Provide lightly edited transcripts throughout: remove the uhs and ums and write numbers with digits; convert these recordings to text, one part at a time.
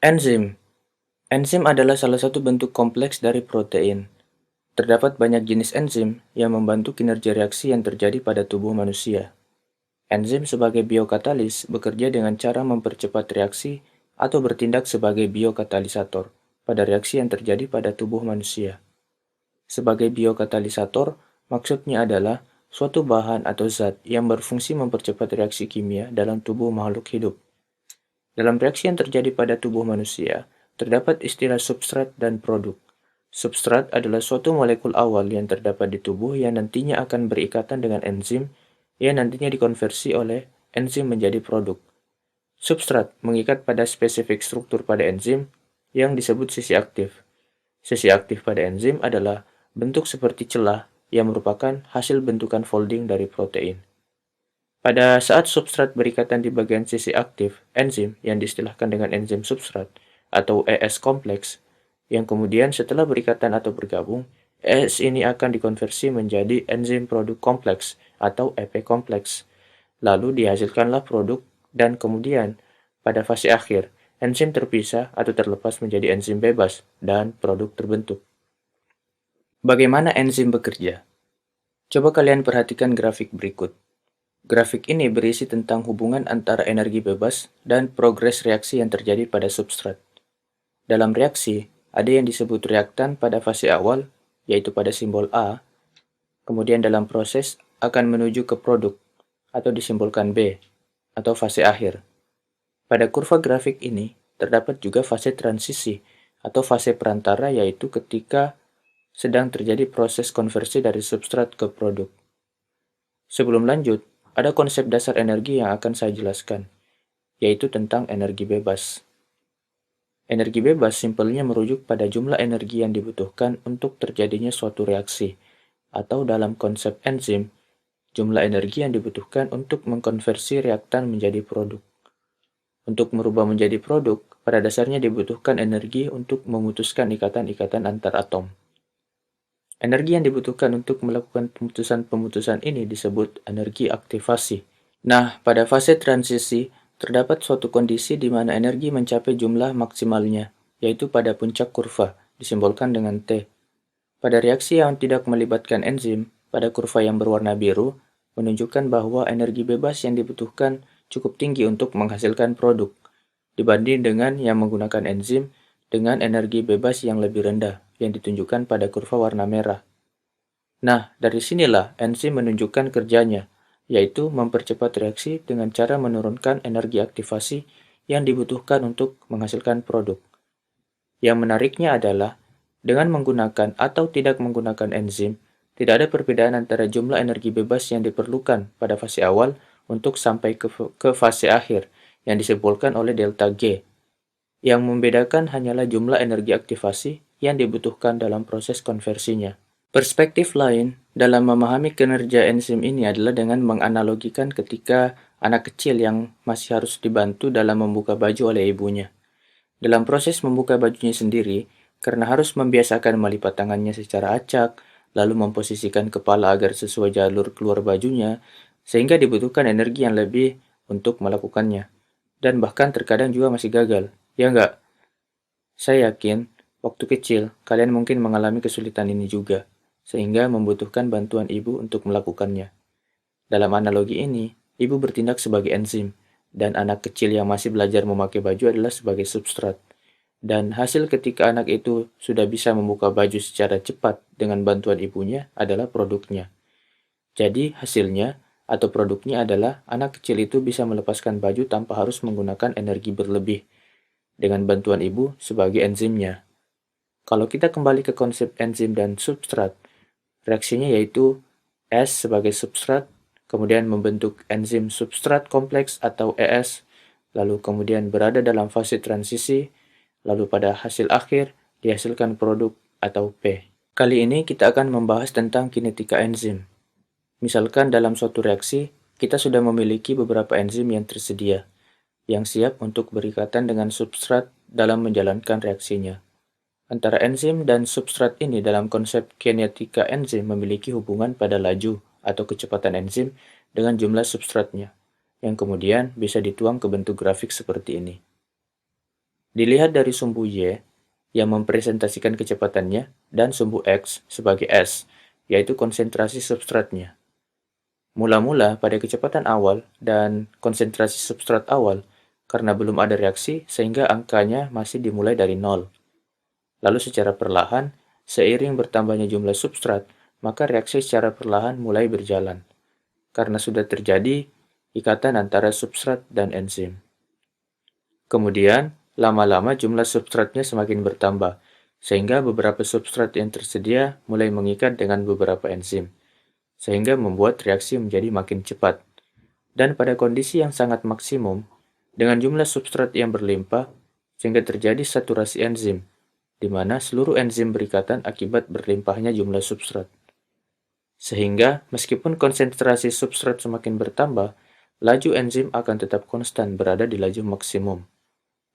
Enzim. Enzim adalah salah satu bentuk kompleks dari protein. Terdapat banyak jenis enzim yang membantu kinerja reaksi yang terjadi pada tubuh manusia. Enzim sebagai biokatalis bekerja dengan cara mempercepat reaksi atau bertindak sebagai biokatalisator pada reaksi yang terjadi pada tubuh manusia. Sebagai biokatalisator, maksudnya adalah suatu bahan atau zat yang berfungsi mempercepat reaksi kimia dalam tubuh makhluk hidup. Dalam reaksi yang terjadi pada tubuh manusia, terdapat istilah substrat dan produk. Substrat adalah suatu molekul awal yang terdapat di tubuh yang nantinya akan berikatan dengan enzim yang nantinya dikonversi oleh enzim menjadi produk. Substrat mengikat pada spesifik struktur pada enzim yang disebut sisi aktif. Sisi aktif pada enzim adalah bentuk seperti celah yang merupakan hasil bentukan folding dari protein. Pada saat substrat berikatan di bagian sisi aktif, enzim yang diistilahkan dengan enzim substrat atau ES kompleks, yang kemudian setelah berikatan atau bergabung, ES ini akan dikonversi menjadi enzim produk kompleks atau EP kompleks. Lalu dihasilkanlah produk dan kemudian pada fase akhir, enzim terpisah atau terlepas menjadi enzim bebas dan produk terbentuk. Bagaimana enzim bekerja? Coba kalian perhatikan grafik berikut. Grafik ini berisi tentang hubungan antara energi bebas dan progres reaksi yang terjadi pada substrat. Dalam reaksi, ada yang disebut reaktan pada fase awal, yaitu pada simbol A, kemudian dalam proses akan menuju ke produk, atau disimbolkan B, atau fase akhir. Pada kurva grafik ini, terdapat juga fase transisi, atau fase perantara, yaitu ketika sedang terjadi proses konversi dari substrat ke produk. Sebelum lanjut, ada konsep dasar energi yang akan saya jelaskan, yaitu tentang energi bebas. Energi bebas simpelnya merujuk pada jumlah energi yang dibutuhkan untuk terjadinya suatu reaksi, atau dalam konsep enzim, jumlah energi yang dibutuhkan untuk mengkonversi reaktan menjadi produk. Untuk merubah menjadi produk, pada dasarnya dibutuhkan energi untuk memutuskan ikatan-ikatan antar atom. Energi yang dibutuhkan untuk melakukan pemutusan-pemutusan ini disebut energi aktivasi. Nah, pada fase transisi, terdapat suatu kondisi di mana energi mencapai jumlah maksimalnya, yaitu pada puncak kurva, disimbolkan dengan T. Pada reaksi yang tidak melibatkan enzim, pada kurva yang berwarna biru, menunjukkan bahwa energi bebas yang dibutuhkan cukup tinggi untuk menghasilkan produk, dibanding dengan yang menggunakan enzim dengan energi bebas yang lebih rendah, yang ditunjukkan pada kurva warna merah. Nah, dari sinilah enzim menunjukkan kerjanya, yaitu mempercepat reaksi dengan cara menurunkan energi aktivasi yang dibutuhkan untuk menghasilkan produk. Yang menariknya adalah, dengan menggunakan atau tidak menggunakan enzim, tidak ada perbedaan antara jumlah energi bebas yang diperlukan pada fase awal untuk sampai ke fase akhir, yang disimbolkan oleh delta G. Yang membedakan hanyalah jumlah energi aktivasi yang dibutuhkan dalam proses konversinya. Perspektif lain dalam memahami kinerja enzim ini adalah dengan menganalogikan ketika anak kecil yang masih harus dibantu dalam membuka baju oleh ibunya. Dalam proses membuka bajunya sendiri, karena harus membiasakan melipat tangannya secara acak, lalu memposisikan kepala agar sesuai jalur keluar bajunya, sehingga dibutuhkan energi yang lebih untuk melakukannya. Dan bahkan terkadang juga masih gagal. Ya enggak? Saya yakin, waktu kecil, kalian mungkin mengalami kesulitan ini juga, sehingga membutuhkan bantuan ibu untuk melakukannya. Dalam analogi ini, ibu bertindak sebagai enzim, dan anak kecil yang masih belajar memakai baju adalah sebagai substrat. Dan hasil ketika anak itu sudah bisa membuka baju secara cepat dengan bantuan ibunya adalah produknya. Jadi hasilnya atau produknya adalah anak kecil itu bisa melepaskan baju tanpa harus menggunakan energi berlebih, dengan bantuan ibu sebagai enzimnya. Kalau kita kembali ke konsep enzim dan substrat, reaksinya yaitu S sebagai substrat, kemudian membentuk enzim substrat kompleks atau ES, lalu kemudian berada dalam fase transisi, lalu pada hasil akhir dihasilkan produk atau P. Kali ini kita akan membahas tentang kinetika enzim. Misalkan dalam suatu reaksi, kita sudah memiliki beberapa enzim yang tersedia, yang siap untuk berikatan dengan substrat dalam menjalankan reaksinya. Antara enzim dan substrat ini dalam konsep kinetika enzim memiliki hubungan pada laju atau kecepatan enzim dengan jumlah substratnya, yang kemudian bisa dituang ke bentuk grafik seperti ini. Dilihat dari sumbu Y yang mempresentasikan kecepatannya dan sumbu X sebagai S, yaitu konsentrasi substratnya. Mula-mula pada kecepatan awal dan konsentrasi substrat awal, karena belum ada reaksi sehingga angkanya masih dimulai dari nol. Lalu secara perlahan, seiring bertambahnya jumlah substrat, maka reaksi secara perlahan mulai berjalan, karena sudah terjadi ikatan antara substrat dan enzim. Kemudian, lama-lama jumlah substratnya semakin bertambah, sehingga beberapa substrat yang tersedia mulai mengikat dengan beberapa enzim, sehingga membuat reaksi menjadi makin cepat. Dan pada kondisi yang sangat maksimum, dengan jumlah substrat yang berlimpah, sehingga terjadi saturasi enzim, di mana seluruh enzim berikatan akibat berlimpahnya jumlah substrat. Sehingga, meskipun konsentrasi substrat semakin bertambah, laju enzim akan tetap konstan berada di laju maksimum.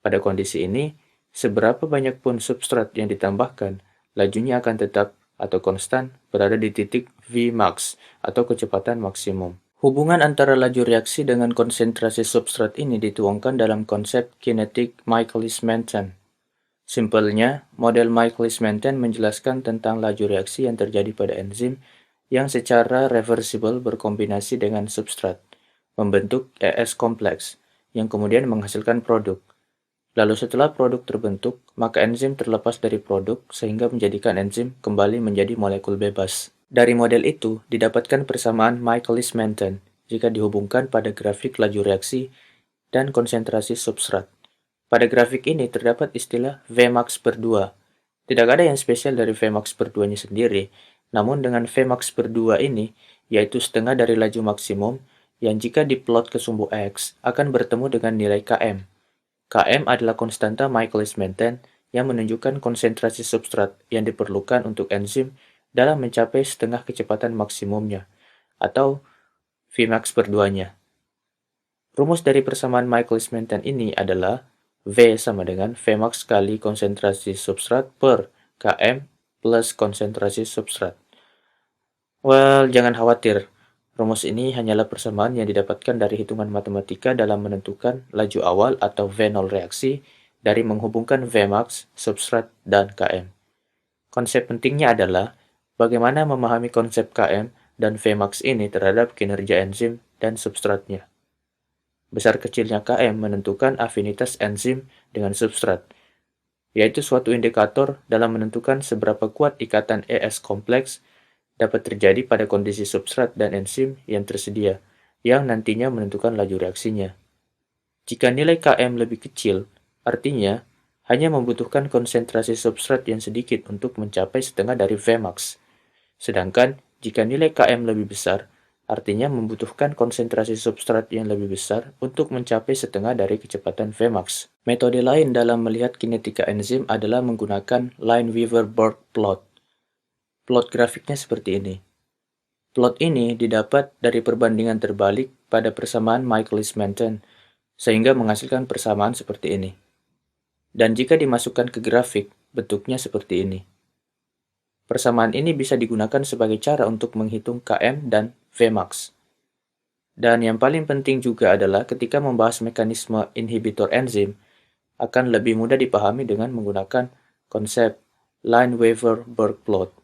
Pada kondisi ini, seberapa banyak pun substrat yang ditambahkan, lajunya akan tetap atau konstan berada di titik Vmax atau kecepatan maksimum. Hubungan antara laju reaksi dengan konsentrasi substrat ini dituangkan dalam konsep kinetik Michaelis-Menten. Simpelnya, model Michaelis-Menten menjelaskan tentang laju reaksi yang terjadi pada enzim yang secara reversible berkombinasi dengan substrat, membentuk ES kompleks, yang kemudian menghasilkan produk. Lalu setelah produk terbentuk, maka enzim terlepas dari produk sehingga menjadikan enzim kembali menjadi molekul bebas. Dari model itu, didapatkan persamaan Michaelis-Menten jika dihubungkan pada grafik laju reaksi dan konsentrasi substrat. Pada grafik ini terdapat istilah Vmax per 2. Tidak ada yang spesial dari Vmax per 2-nya sendiri, namun dengan Vmax per 2 ini, yaitu setengah dari laju maksimum, yang jika diplot ke sumbu X akan bertemu dengan nilai Km. Km adalah konstanta Michaelis-Menten yang menunjukkan konsentrasi substrat yang diperlukan untuk enzim dalam mencapai setengah kecepatan maksimumnya, atau Vmax per 2-nya. Rumus dari persamaan Michaelis-Menten ini adalah V sama dengan Vmax kali konsentrasi substrat per Km plus konsentrasi substrat. Well, jangan khawatir. Rumus ini hanyalah persamaan yang didapatkan dari hitungan matematika dalam menentukan laju awal atau V0 reaksi dari menghubungkan Vmax, substrat, dan Km. Konsep pentingnya adalah bagaimana memahami konsep Km dan Vmax ini terhadap kinerja enzim dan substratnya. Besar kecilnya Km menentukan afinitas enzim dengan substrat, yaitu suatu indikator dalam menentukan seberapa kuat ikatan ES kompleks dapat terjadi pada kondisi substrat dan enzim yang tersedia, yang nantinya menentukan laju reaksinya. Jika nilai Km lebih kecil, artinya hanya membutuhkan konsentrasi substrat yang sedikit untuk mencapai setengah dari Vmax. Sedangkan jika nilai Km lebih besar, artinya membutuhkan konsentrasi substrat yang lebih besar untuk mencapai setengah dari kecepatan Vmax. Metode lain dalam melihat kinetika enzim adalah menggunakan Lineweaver-Burk plot. Plot grafiknya seperti ini. Plot ini didapat dari perbandingan terbalik pada persamaan Michaelis-Menten, sehingga menghasilkan persamaan seperti ini. Dan jika dimasukkan ke grafik, bentuknya seperti ini. Persamaan ini bisa digunakan sebagai cara untuk menghitung Km dan Vmax. Dan yang paling penting juga adalah ketika membahas mekanisme inhibitor enzim, akan lebih mudah dipahami dengan menggunakan konsep Lineweaver-Burk plot.